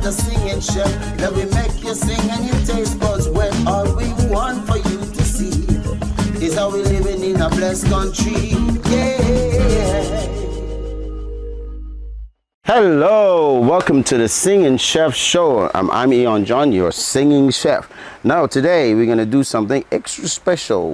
the singing chef. That we make you sing and you taste buds wet. All we want for you to see is how we living in a blessed country. Yeah. Hello, welcome to the Singing Chef Show. I'm Eon John, your singing chef. Now today we're gonna do something extra special.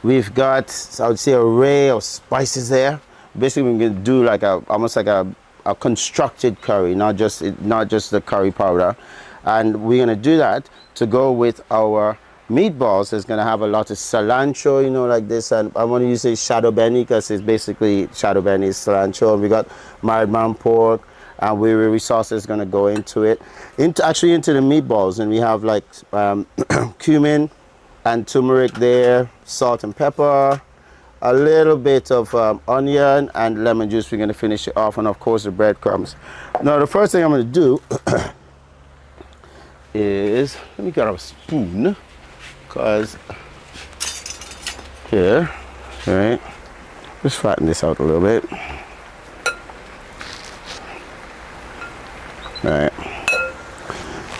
We've got, I would say, an array of spices there. Basically, we're gonna do like almost like a constructed curry, not just the curry powder, and we're gonna do that to go with our meatballs. It's gonna have a lot of cilantro, you know, like this, and I want to use shadow benny because it's basically shadow benny cilantro. And we got mild ground pork, and we sauce is gonna go into it, into the meatballs, and we have like cumin and turmeric there, salt and pepper, a little bit of onion and lemon juice. We're gonna finish it off, and of course the breadcrumbs. Now the first thing I'm gonna do is, let me get a spoon. Because here, right, just flatten this out a little bit. Right,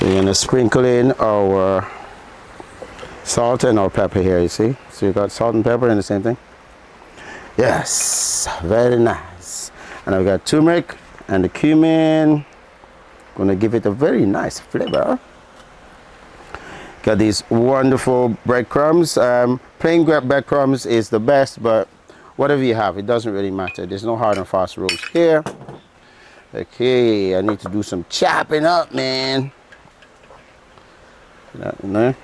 we're gonna sprinkle in our salt and our pepper here, you see? So you got salt and pepper and the same thing. Yes, very nice. And I've got turmeric and the cumin. Gonna give it a very nice flavor. Got these wonderful breadcrumbs. Plain breadcrumbs is the best, but whatever you have, it doesn't really matter. There's no hard and fast rules here. Okay, I need to do some chopping up, man. That in there.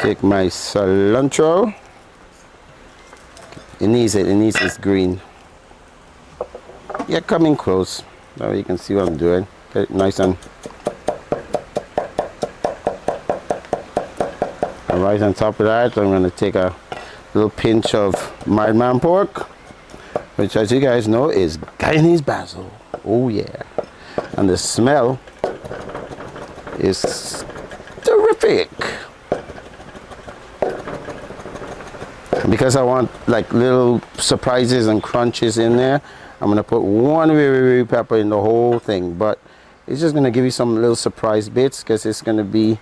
Take my cilantro. It needs this green. Yeah, coming close. Now you can see what I'm doing. Get it nice and right on top of that, I'm going to take a little pinch of mild ground pork, which, as you guys know, is Guyanese basil. Oh yeah, and the smell is terrific. Because I want like little surprises and crunches in there, I'm going to put one very pepper in the whole thing, but it's just going to give you some little surprise bits, because it's going to be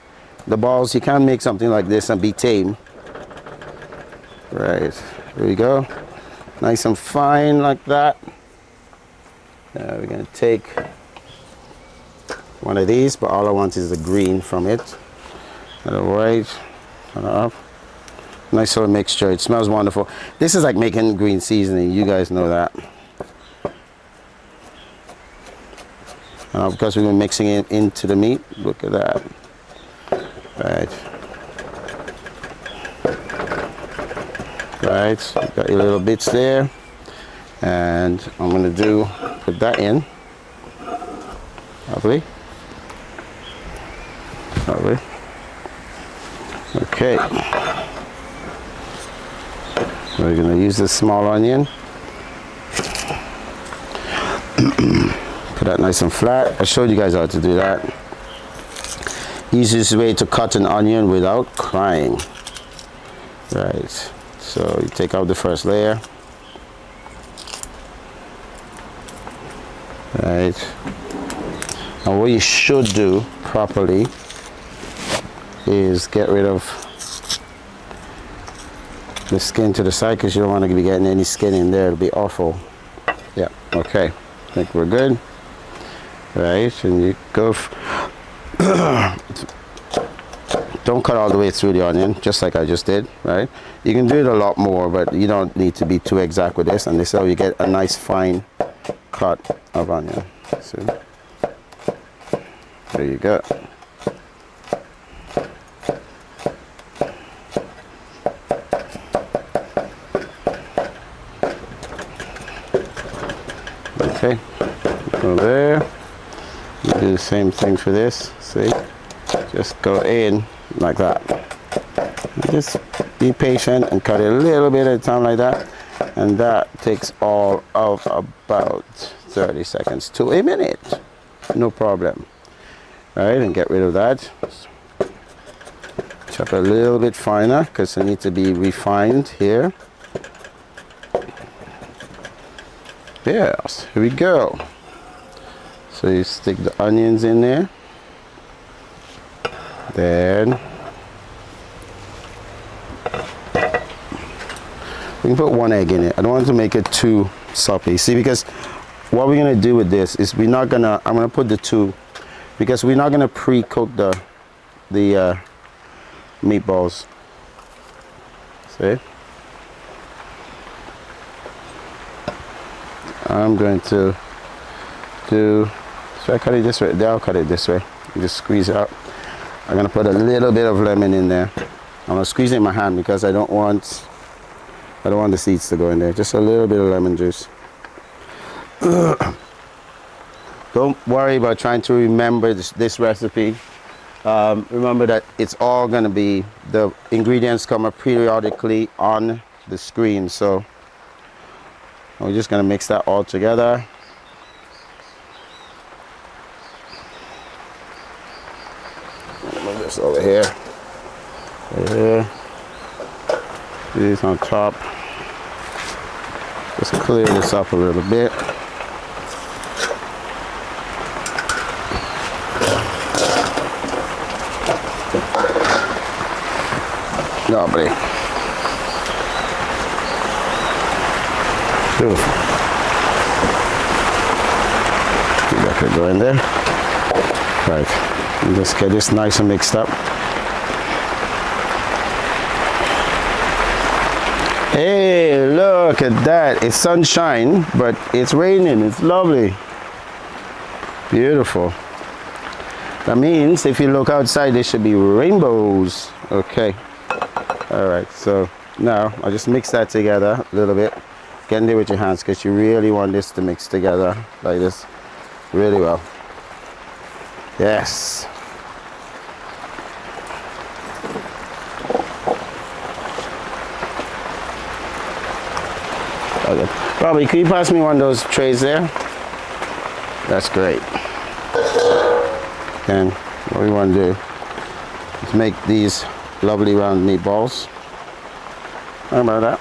the balls. You can't make something like this and be tame. Right, here we go, nice and fine like that. Now we're going to take one of these, but all I want is the green from it. Alright, nice little mixture. It smells wonderful. This is like making green seasoning, you guys know that. Because we've been mixing it into the meat, look at that. Right, got your little bits there, and I'm going to put that in. Lovely. Okay, we're going to use this small onion. Put that nice and flat. I showed you guys how to do that. Easiest way to cut an onion without crying. Right, so you take out the first layer. Right, and what you should do properly is get rid of the skin to the side, because you don't want to be getting any skin in there. It'll be awful. Yeah, okay, I think we're good. Right, and you go don't cut all the way through the onion, just like I just did, right? You can do it a lot more, but you don't need to be too exact with this, and this is how you get a nice fine cut of onion. See? There you go. Okay, go there. You do the same thing for this, see? Just go in like that. Just be patient and cut it a little bit at a time like that. And that takes all of about 30 seconds to a minute. No problem. All right, and get rid of that. Chop it a little bit finer because it needs to be refined here. Yes, here we go. So you stick the onions in there. Then we can put 1 egg in it. I don't want to make it too soppy. See, because what we're gonna do with this is I'm gonna put the 2, because we're not gonna pre-cook the meatballs. See? I'm going to do, should I cut it this way? I'll cut it this way. You just squeeze it out. I'm gonna put a little bit of lemon in there. I'm gonna squeeze it in my hand because I don't want the seeds to go in there. Just a little bit of lemon juice. Don't worry about trying to remember this recipe. Remember that it's all gonna be, the ingredients come up periodically on the screen. So we're just gonna mix that all together. Move this over here. These on top. Just clear this up a little bit. Lovely. Beautiful. That could go in there. Right. Just get this nice and mixed up. Hey, look at that. It's sunshine, but it's raining. It's lovely. Beautiful. That means if you look outside, there should be rainbows. Okay. All right. So now I'll just mix that together a little bit. Get in there with your hands because you really want this to mix together like this really well. Yes. Okay. Robbie, can you pass me one of those trays there? That's great. And what we want to do is make these lovely round meatballs. How about that?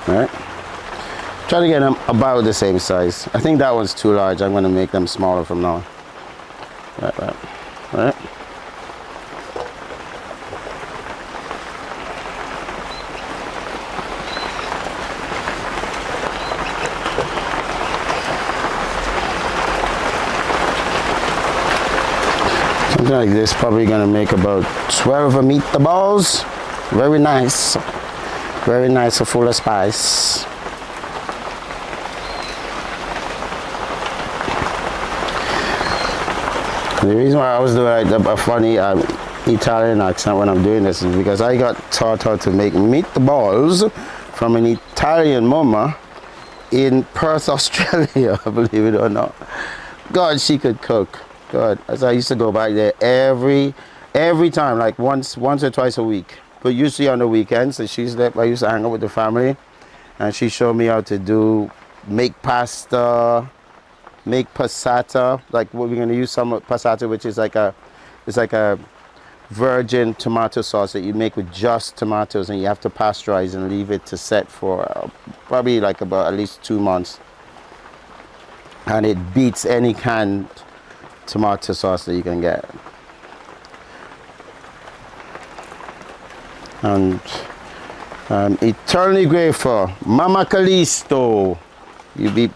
All right. Try to get them about the same size. I think that one's too large. I'm going to make them smaller from now on. Right. Something like this, probably going to make about 12 meatballs. Very nice. Very nice, full of spice. The reason why I was doing like a funny Italian accent when I'm doing this is because I got taught how to make meatballs from an Italian mama in Perth, Australia, believe it or not. God, she could cook. God, as I used to go back there every time, like once or twice a week, but usually on the weekends. And I used to hang out with the family, and she showed me how to make pasta, make passata. Like we're gonna use some passata, which is like a virgin tomato sauce that you make with just tomatoes, and you have to pasteurize and leave it to set for probably like about at least 2 months, and it beats any canned tomato sauce that you can get. And I'm eternally grateful, Mama Callisto. You'd be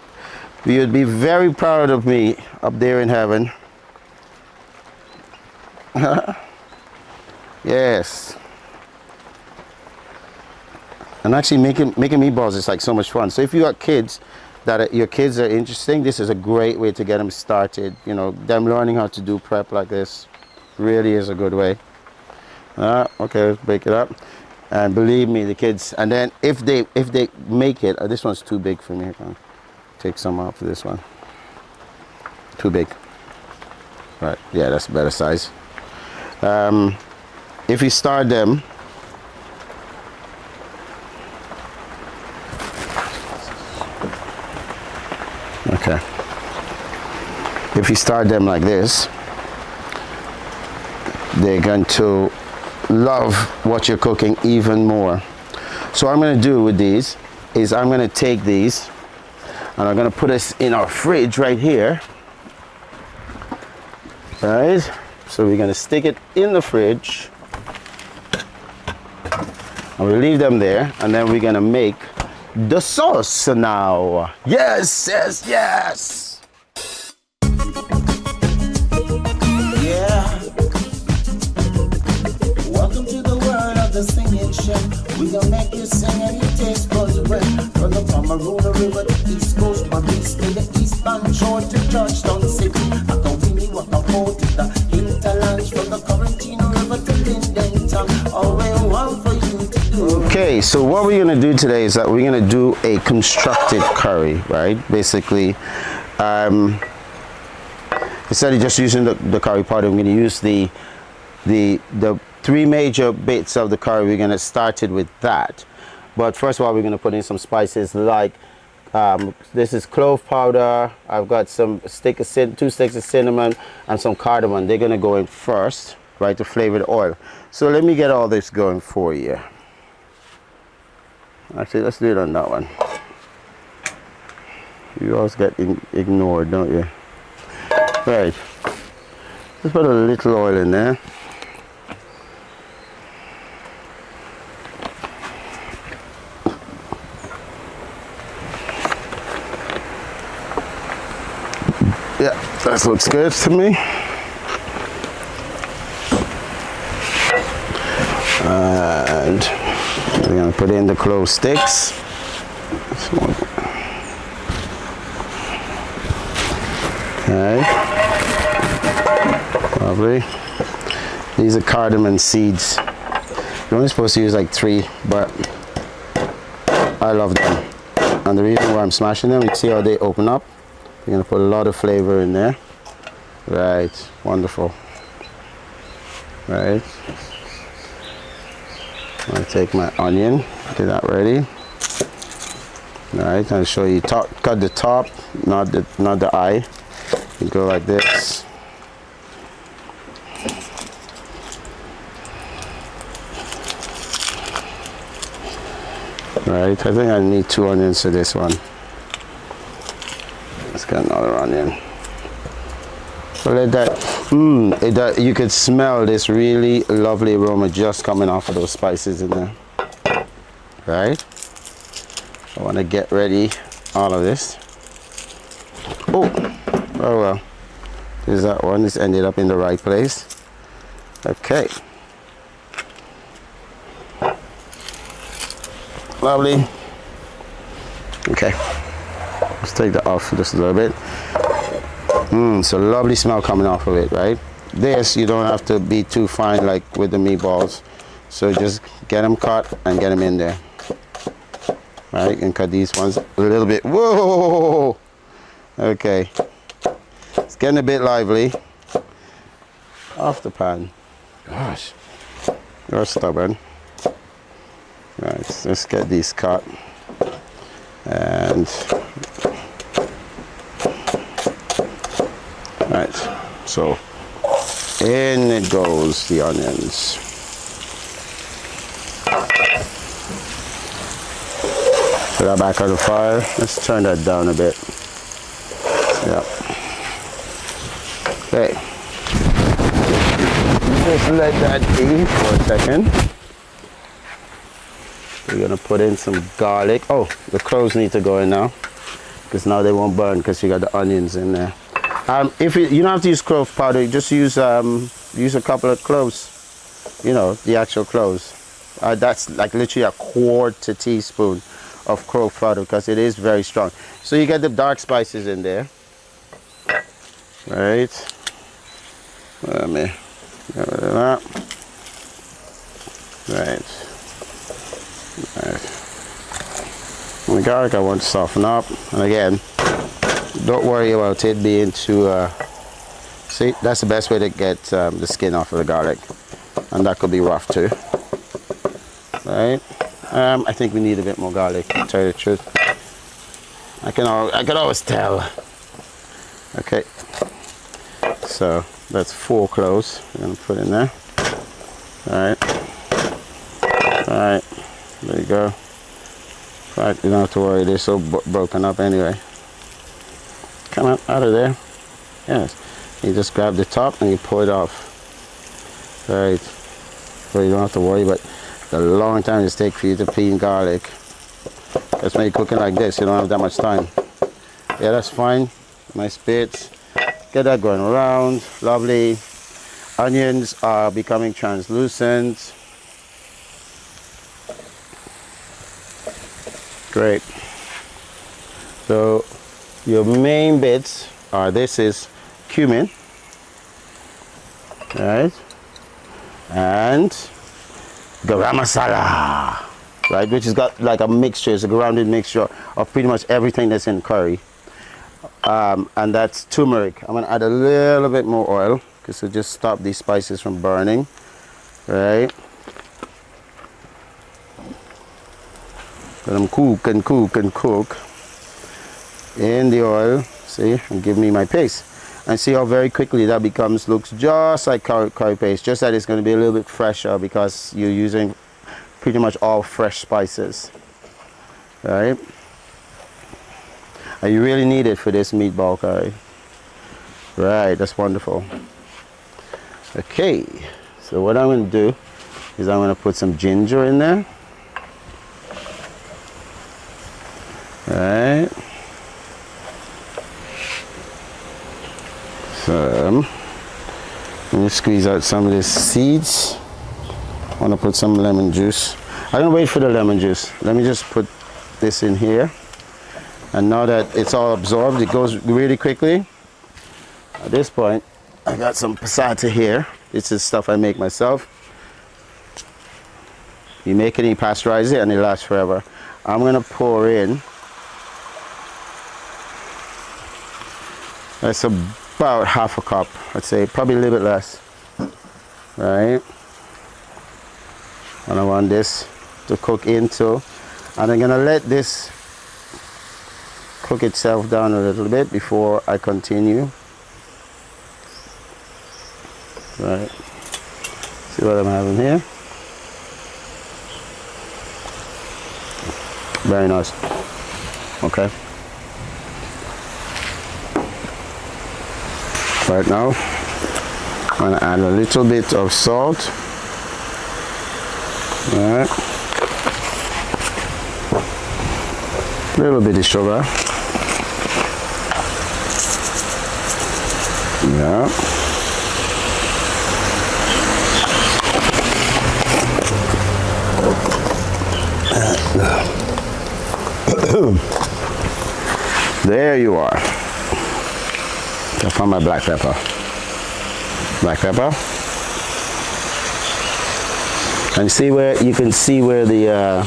very proud of me up there in heaven. Yes. And actually making meatballs is like so much fun. So if you got kids your kids are interesting, this is a great way to get them started. You know, them learning how to do prep like this really is a good way. Okay, let's break it up. And believe me, the kids, and then if they make it, this one's too big for me. I can take some out for this one. Too big. Right, yeah, that's a better size. If you start them, okay. If you start them like this, they're going to love what you're cooking even more. So what I'm going to do with these is I'm going to take these and I'm going to put this in our fridge right here. Right? So we're going to stick it in the fridge. And we'll leave them there, and then we're going to make the sauce now. Yes, yes, yes. Yeah. Welcome to the world of the singing chef. We gonna make you sing and your taste buds wet. From the Pomeranian River to East Coast, Maurice to the eastbound shore to Georgetown City. I can win you up to the hinterlands, from the Correntino River to Lindentown. All we want for you to do. Okay, so what we're gonna do today is that we're gonna do a constructed curry, right? Basically, instead of just using the curry powder, I'm gonna use the three major bits of the curry. We're gonna start it with that. But first of all, we're gonna put in some spices like this is clove powder. I've got two sticks of cinnamon and some cardamom. They're gonna go in first, right, to flavor the oil. So let me get all this going for you. Actually, let's do it on that one. You always get ignored, don't you? Right. Just put a little oil in there. Yeah, that looks good to me. And we're gonna put in the clove sticks. Okay. Lovely. These are cardamom seeds. You're only supposed to use like 3, but I love them. And the reason why I'm smashing them, you see how they open up? You're gonna put a lot of flavor in there. Right, wonderful. Right. I'm gonna take my onion, get that ready. All right, I'll show you cut the top, not the eye. You go like this. Right, I think I need 2 onions for this one. Let's get another onion. So let that, you could smell this really lovely aroma just coming off of those spices in there. Right? I want to get ready all of this. Oh well. There's that one. This ended up in the right place. Okay. Lovely. Okay. Let's take that off just a little bit. So lovely smell coming off of it, right? This, you don't have to be too fine like with the meatballs. So just get them cut and get them in there. Right, and cut these ones a little bit. Whoa! Okay. It's getting a bit lively. Off the pan. Gosh. You're stubborn. Right, let's get these cut. And right, so in it goes the onions. Put that back on the fire. Let's turn that down a bit. Yeah. Okay. Just let that be for a second. We're gonna put in some garlic. Oh, the cloves need to go in now, because now they won't burn because you got the onions in there. If you don't have to use clove powder, just use a couple of cloves. You know, the actual cloves. That's like literally a quarter teaspoon of clove powder because it is very strong. So you get the dark spices in there. Right. Let me get rid of that. Right. Right. And the garlic I want to soften up, and again, don't worry about it being too see, that's the best way to get the skin off of the garlic, and that could be rough too. Right. I think we need a bit more garlic, to tell you the truth. I can always tell. Okay, so that's 4 cloves we're gonna put in there. All right, there you go. Right, you don't have to worry, they're so broken up anyway. Come on, out of there. Yes. You just grab the top and you pull it off. Right. So you don't have to worry about the long time it takes for you to peel garlic. That's when you're cooking like this, you don't have that much time. Yeah, that's fine. Nice bits. Get that going around. Lovely. Onions are becoming translucent. Great. So your main bits are, this is cumin, right, and garam masala, right, which has got like a mixture, it's a grounded mixture of pretty much everything that's in curry. And that's turmeric. I'm gonna add a little bit more oil because it'll just stop these spices from burning, right? Let them cook and cook and cook in the oil. See, and give me my paste. And see how very quickly that looks just like curry paste, just that it's going to be a little bit fresher because you're using pretty much all fresh spices, right? And you really need it for this meatball curry. Right, that's wonderful. Okay, so what I'm going to do is I'm going to put some ginger in there. Right. So let me squeeze out some of these seeds. I want to put some lemon juice. I'm going to wait for the lemon juice. Let me just put this in here. And now that it's all absorbed, it goes really quickly. At this point, I got some passata here. This is stuff I make myself. You make it, you pasteurize it, and it lasts forever. I'm going to pour in. That's about half a cup, I'd say, probably a little bit less, right? And I want this to cook into, and I'm gonna let this cook itself down a little bit before I continue, right? See what I'm having here? Very nice. Okay. Right now, I'm going to add a little bit of salt. Right. A little bit of sugar. Yeah. There you are. I found my black pepper. Black pepper. And see where you can see where the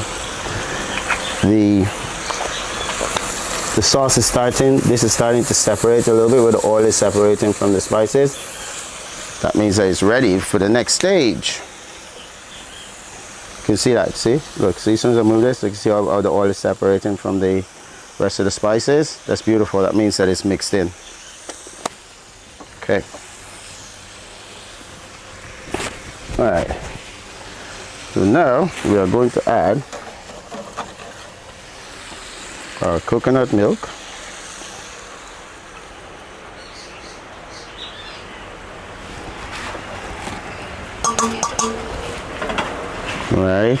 sauce is starting. This is starting to separate a little bit, where the oil is separating from the spices. That means that it's ready for the next stage. You can see that. See, look. See, as soon as I move this, you can see how the oil is separating from the rest of the spices. That's beautiful. That means that it's mixed in. Okay. All right. So now we are going to add our coconut milk. All right.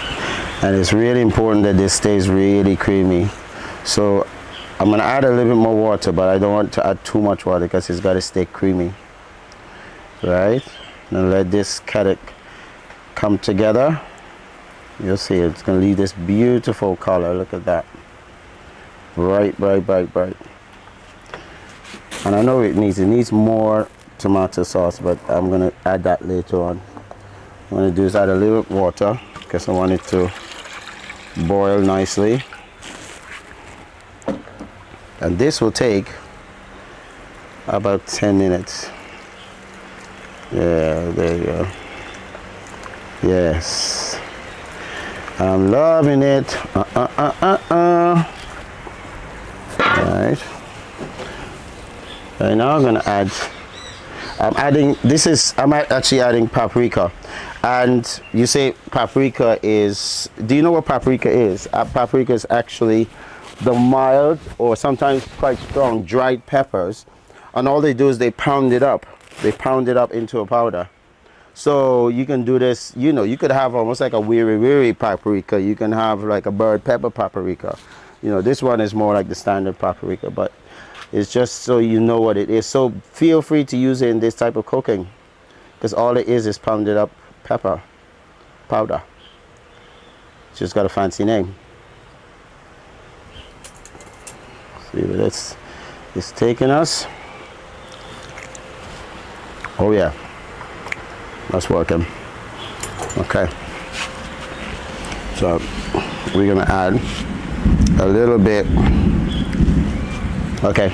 And it's really important that this stays really creamy. So I'm going to add a little bit more water, but I don't want to add too much water because it's got to stay creamy. Right? And let this carrot come together. You'll see it's going to leave this beautiful color. Look at that. Bright, bright, bright, bright. And I know it needs more tomato sauce, but I'm going to add that later on. What I'm going to do is add a little water because I want it to boil nicely. And this will take about 10 minutes. Yeah, there you go. Yes. I'm loving it. Right. Right now I'm going to add I'm actually adding paprika. And you say paprika is, do you know what paprika is? Paprika is actually the mild or sometimes quite strong dried peppers. And all they do is they pound it up. They pound it up into a powder. So you can do this, you know, you could have almost like a weary paprika. You can have like a bird pepper paprika. You know, this one is more like the standard paprika, but it's just so you know what it is. So feel free to use it in this type of cooking, because all it is pounded up pepper powder. It's just got a fancy name. See where it's taking us. Oh yeah, that's working. Okay, so we're gonna add a little bit. Okay,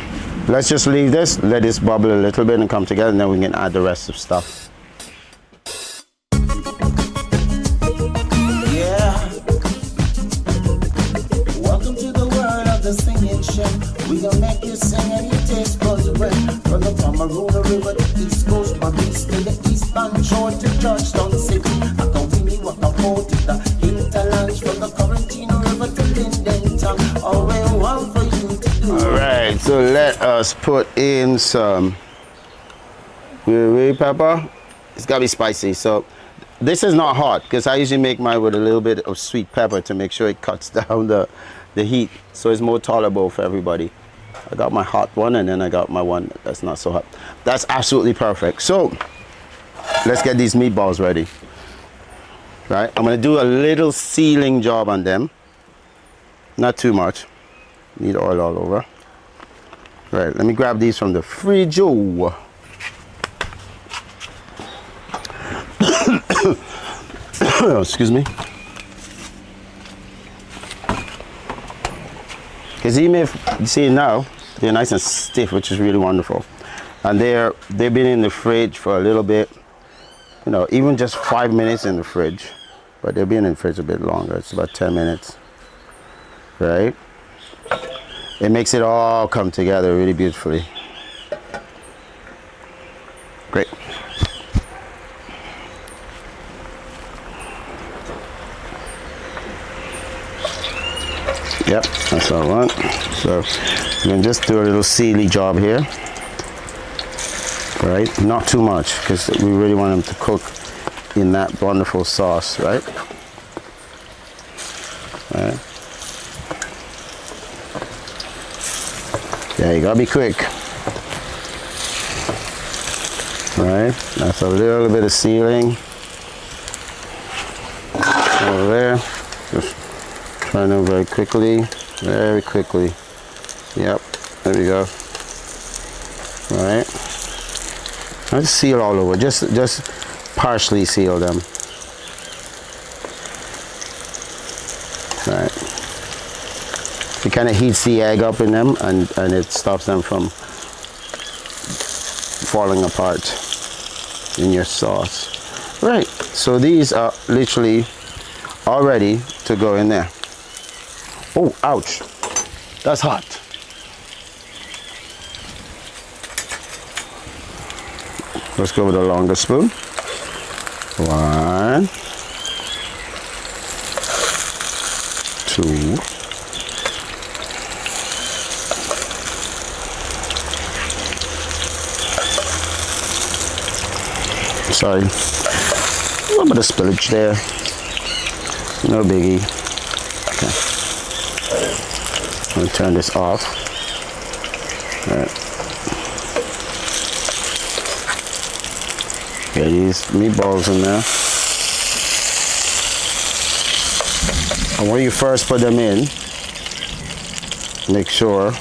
let's just leave this, let this bubble a little bit and come together, and then we can add the rest of stuff. Yeah. Welcome to the world of the singing chef. We gonna make you sing and your taste buds wet. From the Pomeranian River to East Coast, my beast to the eastbound shore to Georgetown City. I can win you what I quote to the hinterlands, from the Quarantino River to Linden Town. All we want for you to do. All right, so let us put in some pepper. It's gotta be spicy. So this is not hot, because I usually make mine with a little bit of sweet pepper to make sure it cuts down the heat, so it's more tolerable for everybody. I got my hot one, and then I got my one that's not so hot. That's absolutely perfect. So let's get these meatballs ready. Right, I'm gonna do a little sealing job on them, not too much. Need oil all over. Right, let me grab these from the fridge. Excuse me. Because even if you see now, they're nice and stiff, which is really wonderful. And they've been in the fridge for a little bit, you know, even just 5 minutes in the fridge. But they've been in the fridge a bit longer. It's about 10 minutes. Right? It makes it all come together really beautifully. Great. Yep, that's all I want. So I'm gonna just do a little sealy job here. Right? Not too much, because we really want them to cook in that wonderful sauce, right? Right. Yeah, you gotta be quick. Right, that's a little bit of sealing over there. Just trying to very quickly, very quickly. Yep, there we go. Right. Let's seal all over. Just partially seal them. Right. It kind of heats the egg up in them, and it stops them from falling apart in your sauce. Right, so these are literally all ready to go in there. Oh, ouch, that's hot. Let's go with a longer spoon. 1, 2. Sorry, a little bit of spillage there. No biggie. Okay. I'm gonna turn this off. All right. Get these meatballs in there. And when you first put them in, make sure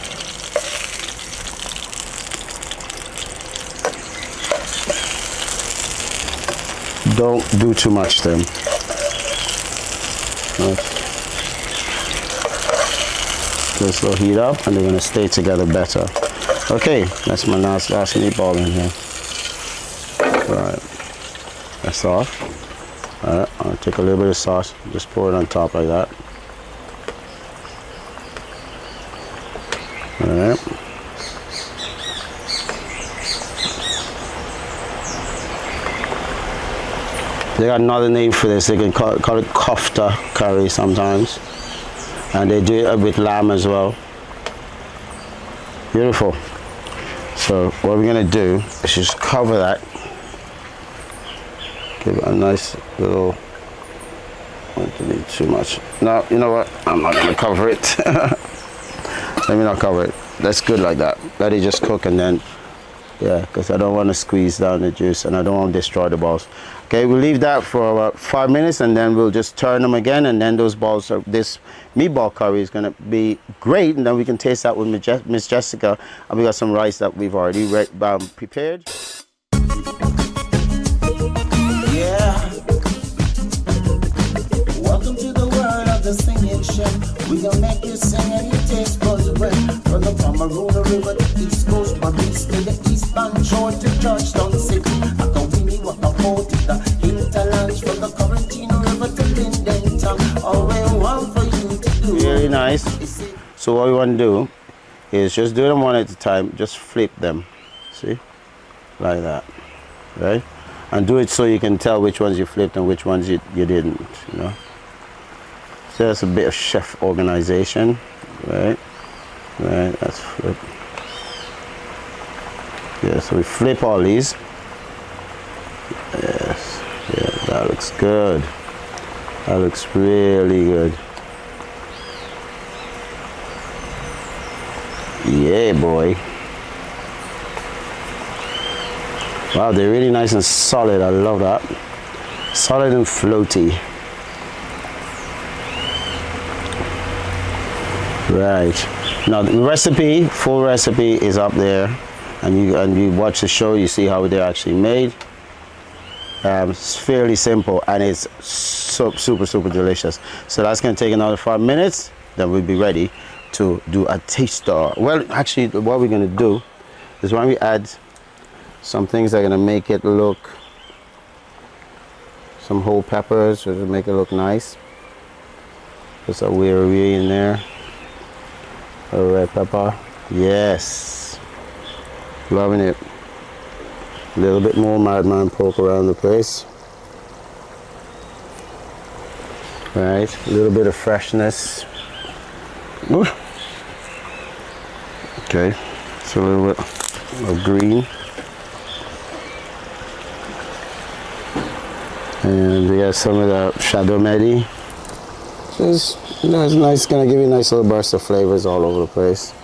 don't do too much to them. This will heat up and they're going to stay together better. Okay, that's my last meatball in here. Alright, that's off. Alright, I'll take a little bit of sauce, just pour it on top like that. Alright. They got another name for this. They can call it kofta curry sometimes. And they do it with lamb as well. Beautiful. So what we're gonna do is just cover that. Give it a nice little, don't need too much. No, you know what? I'm not gonna cover it. Let me not cover it. That's good like that. Let it just cook and then, yeah, because I don't want to squeeze down the juice and I don't want to destroy the balls. Okay, we'll leave that for about 5 minutes and then we'll just turn them again, and then those balls are, this meatball curry is gonna be great, and then we can taste that with Miss Jessica. And we got some rice that we've already prepared. Yeah. Welcome to the world of the singing chef. We gonna make you sing and your taste buds wet. From the Pomeranian River to East Coast, my beast to the eastbound shore to Georgetown City. I can Winnie what the port to the hinterlands, from the Quarantino River to Linden Town. All we want for you to do. Really nice. So what we want to do is just do them one at a time. Just flip them. See? Like that. Right? And do it so you can tell which ones you flipped and which ones you didn't, you know. So that's a bit of chef organization, right? Right, that's flip. Yeah, so we flip all these. Yes, yeah, that looks good. That looks really good. Yeah, boy. Wow, they're really nice and solid. I love that. Solid and floaty. Right. Now the recipe, full recipe is up there, and you watch the show, you see how they're actually made. It's fairly simple and it's super delicious. So that's gonna take another 5 minutes. Then we'll be ready to do a taster. Well, actually, what we're gonna do is when we add some things that are gonna make it look, some whole peppers to make it look nice. Just a weary in there. A red pepper. Yes. Loving it. A little bit more Madman poke around the place. Right. A little bit of freshness. Ooh. Okay. So a little bit of green. And we got some of the shadow medi. Just, you know, it's nice, gonna give you a nice little burst of flavors all over the place.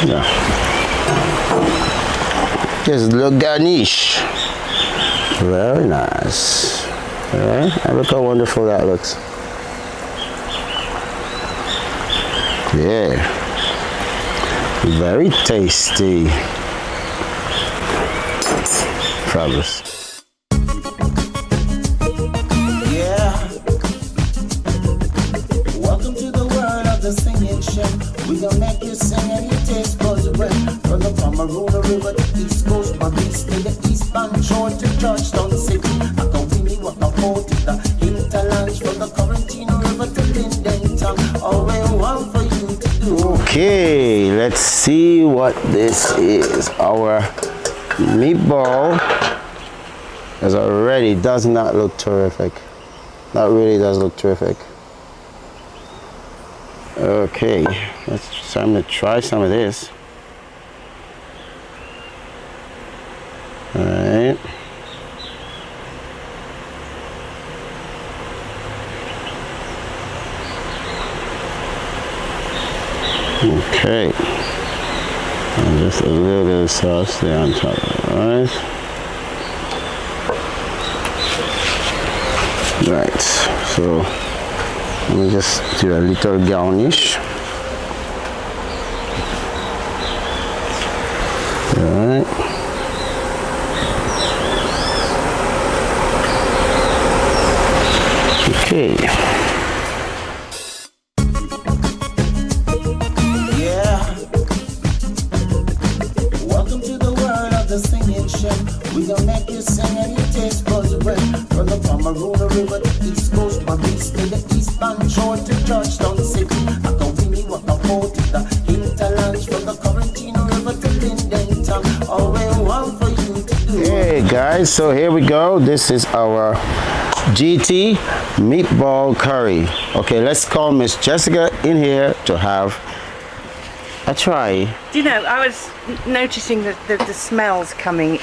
Yeah. Just look garnish. Very nice. Alright, and look how wonderful that looks. Yeah, very tasty. Fabulous. Yeah. Welcome to the world of the singing chef. We gonna make you sing and your taste buds wet. From the Pomeranian River to East Coast, my beast to the eastbound shore to Georgetown City. I can Winnie what the port to the hinterlands, from the Quarantino River to Linden Town. All we want for you. Okay, let's see what this is. Our meatball is already, does not look terrific. That really does look terrific. Okay, it's time to try some of this. All right. Okay, and just a little bit of sauce there on top of it, right? So let me just do a little garnish. Alright. Okay. We gonna make you sing and your taste buds wet. From the Pomeranian River to East Coast, my beast eastbound shore to Georgetown City. I go Winnie what the port, the hinterlands from the Quarantine River to Linden Town. All we want for you to do. Hey guys, so here we go. This is our GT meatball curry. Okay, let's call Miss Jessica in here to have a try. Do you know, I was noticing the smells coming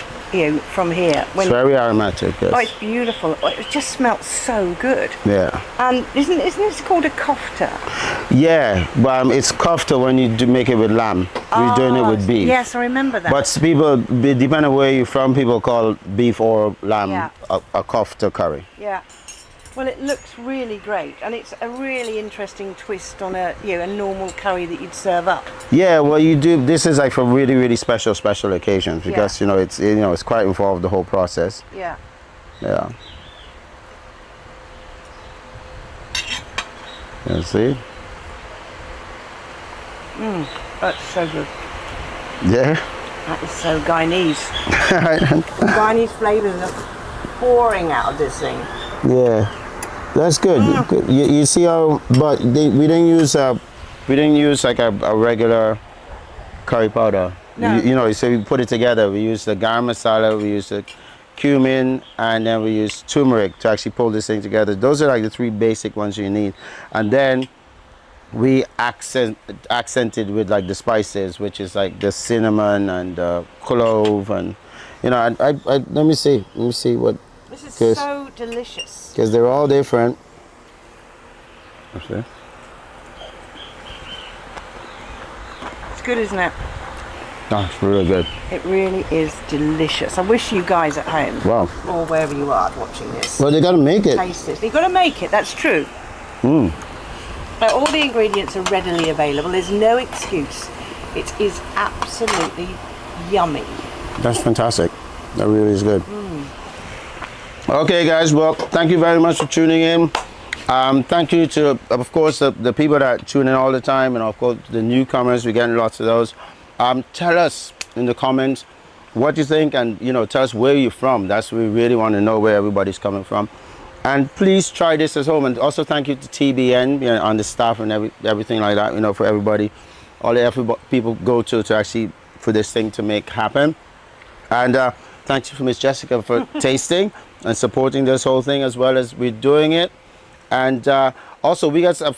from here. It's very aromatic, yes. Oh, it's beautiful. Oh, it just smells so good. Yeah. And isn't this called a kofta? Yeah, but it's kofta when you do make it with lamb. We're doing it with beef. Yes, I remember that. But people, depending on where you're from, people call beef or lamb Yeah. a kofta curry. Yeah. Well, it looks really great, and it's a really interesting twist on a normal curry that you'd serve up. Yeah, well, you do. This is like for really, really special occasions because it's quite involved, the whole process. Yeah. Yeah. You see? That's so good. Yeah. That is so Guyanese. The Guyanese flavours are pouring out of this thing. Yeah, that's good. Good. You see how, but we didn't use like a regular curry powder. No. So we put it together. We use the garam masala, we use the cumin, and then we use turmeric to actually pull this thing together. Those are like the three basic ones you need, and then we accented with like the spices, which is like the cinnamon and clove, and let me see what. This is so delicious. Because they're all different. Okay. It's good, isn't it? Oh, it's really good. It really is delicious. I wish you guys at home, Wow. or wherever you are watching this, Well, they gotta make it. taste this. You've got to make it, that's true. But all the ingredients are readily available. There's no excuse. It is absolutely yummy. That's fantastic. That really is good. Okay, guys. Well, thank you very much for tuning in. Thank you to, of course, the people that tune in all the time, and of course the newcomers. We're getting lots of those. Tell us in the comments what you think, and tell us where you're from. That's we really want to know where everybody's coming from. And please try this at home. And also thank you to TBN and the staff and everything like that. For everybody, all the effort people go to actually for this thing to make happen. And thank you for Miss Jessica for tasting and supporting this whole thing as well as we're doing it. And also we got a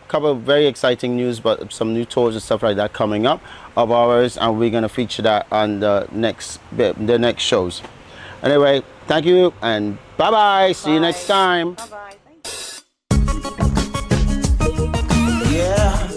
couple of very exciting news, but some new tours and stuff like that coming up of ours, and we're gonna feature that on the next shows. Anyway, thank you and bye bye. See you next time. Bye bye. Yeah.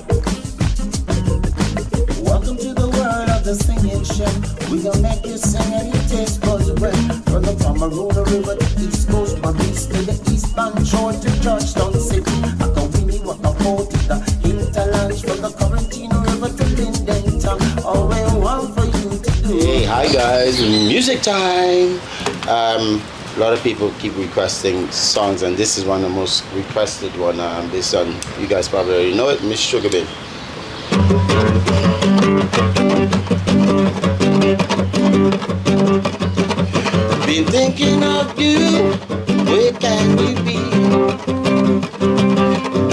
Welcome to the world of the singing chef. We gonna make you sing and you taste buds red. From the Pomeruna River to East Coast, my beast to the eastbound shore to Georgetown City. I go Winnie what the port, the hinterlands from the Quarantine River to Linden Town. All we want for you to do. Hey, hi guys, music time. A lot of people keep requesting songs, and this is one of the most requested one. This song, you guys probably already know it, Miss Sugar Babe. Been thinking of you, where can you be?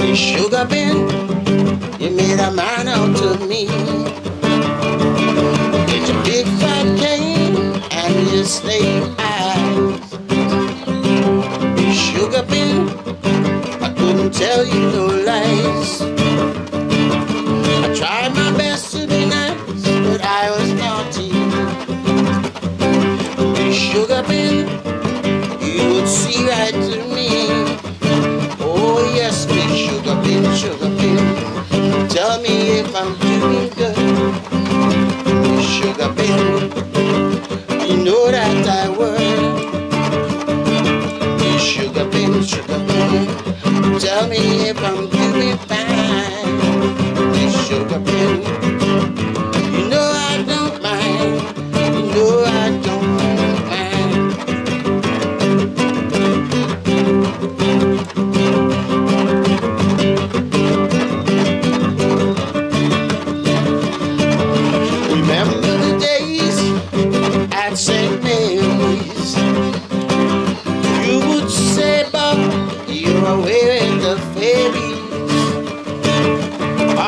Miss Sugar Babe, you made a man out of me. Get your big fat cane and your snake eyes. Sugar bean, I couldn't tell you no lies. I tried my best to be nice, but I was naughty. Sugar bean, you would see right through me. Oh yes, Miss Sugar bean, tell me if I'm doing good. Miss Sugar bean, you know that I would. Sugar bean, tell me if I'm doing fine. This sugar bean, you know I don't mind. You know I don't mind.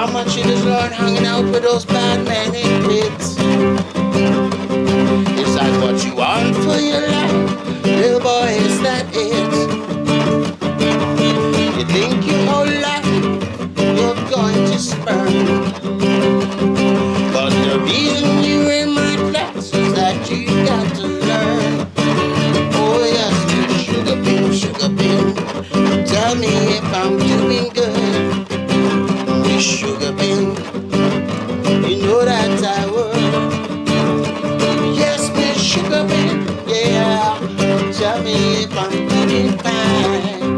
How much you just learn hanging out with those bad men and kids? Is that what you want for your life? Little boy, is that it? You think your whole life you're going to spend, but the reason you're in my class is that you got to learn. Oh yes, sugar bean, tell me if I'm doing good. Miss Sugar Bean, you know that I would. Yes, Miss Sugar Bean, yeah, tell me if I'm doing fine.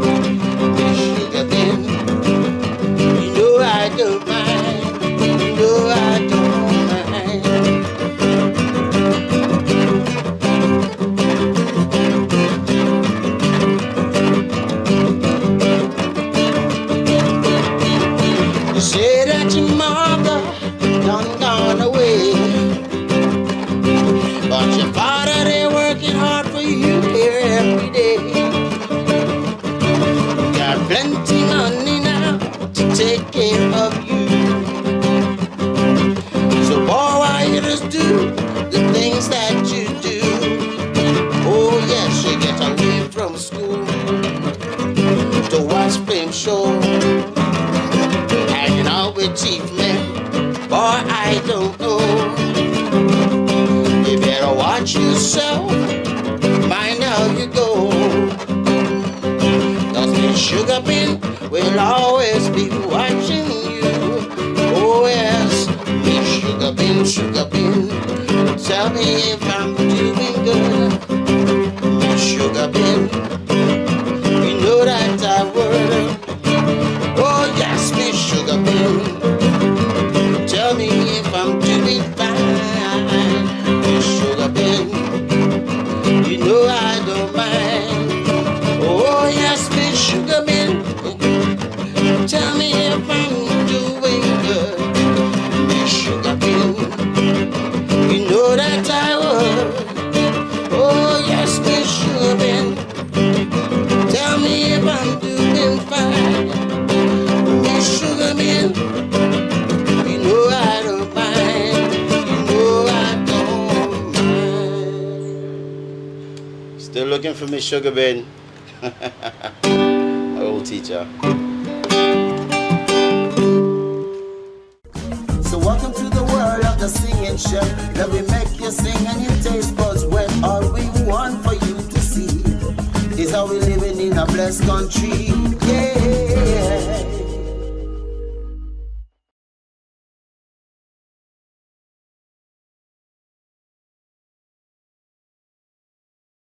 Miss Sugar Bean, you know I don't mind, you know I don't mind. You say that your mother done gone away, but your father they working hard for you here every day. Got plenty money now to take care of you. So boy, why you just do the things that you do? Oh yes, you get away from school to watch film show, hanging out with chief men. Boy, I don't know. You better watch yourself, mind how you go. Cause Miss Sugar Bean will always be watching you. Oh yes, Miss Sugar Bean, tell me if I'm doing good. Miss Sugar Bean, you know that I would. Oh yes, Miss Sugar Bean, tell me if I'm doing fine. Miss Sugar Bean, you know I don't mind. Oh yes, Miss Sugar Bean, tell me if I'm doing good. Miss Sugar Bean, you know that I would. Oh yes, Miss Sugar Bean, tell me if I'm doing fine. Miss Sugar Bean, you know I don't mind, you know I don't mind. Still looking for Miss Sugar Bean. My old teacher. So welcome to the world of the singing chef. Let me make you sing and your taste buds wet. All we want for you to see is how we living in a blessed country.